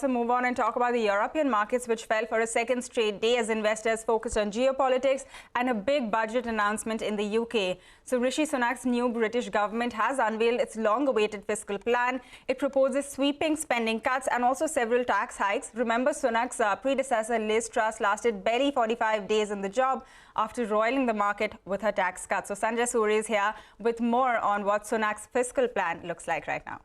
So move on and talk about the European markets, which fell for a second straight day as investors focused on geopolitics and a big budget announcement in the UK. So Rishi Sunak's new British government has unveiled its long-awaited fiscal plan. It proposes sweeping spending cuts and also several tax hikes. Remember, Sunak's predecessor Liz Truss lasted barely 45 days in the job after roiling the market with her tax cuts. So Sanjay is here with more on what Sunak's fiscal plan looks like right now.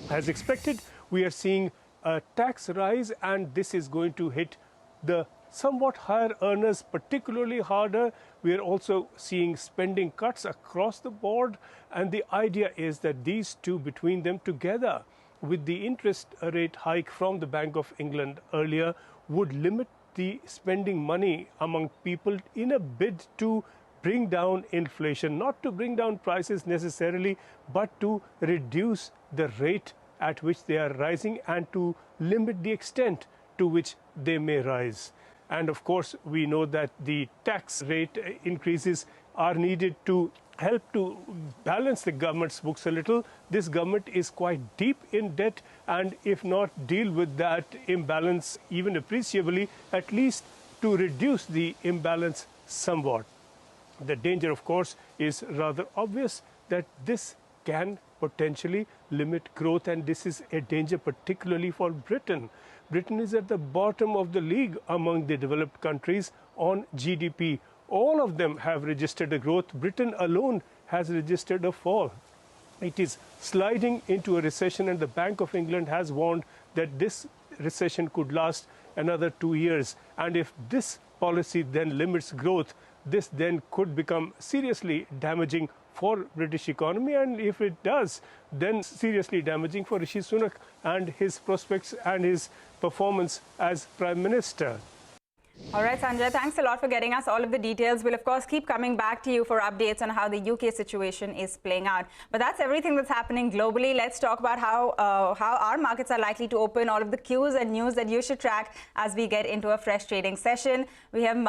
As expected, we are seeing a tax rise, and this is going to hit the somewhat higher earners particularly harder. We are also seeing spending cuts across the board, and the idea is that these two, between them together with the interest rate hike from the Bank of England earlier, would limit the spending money among people in a bid to bring down inflation, not to bring down prices necessarily, but to reduce the rate at which they are rising and to limit the extent to which they may rise. And of course, we know that the tax rate increases are needed to help to balance the government's books a little. This government is quite deep in debt, and if not deal with that imbalance even appreciably, at least to reduce the imbalance somewhat. The danger, of course, is rather obvious that this can potentially limit growth, and this is a danger particularly for Britain. Britain is at the bottom of the league among the developed countries on GDP. All of them have registered a growth. Britain alone has registered a fall. It is sliding into a recession, and the Bank of England has warned that this recession could last another 2 years. And if this policy then limits growth, this then could become seriously damaging for British economy, and if it does, then seriously damaging for Rishi Sunak and his prospects and his performance as Prime Minister. All right, Sanjay, thanks a lot for getting us all of the details. We'll, of course, keep coming back to you for updates on how the UK situation is playing out. But that's everything that's happening globally. Let's talk about how our markets are likely to open, all of the cues and news that you should track as we get into a fresh trading session. We have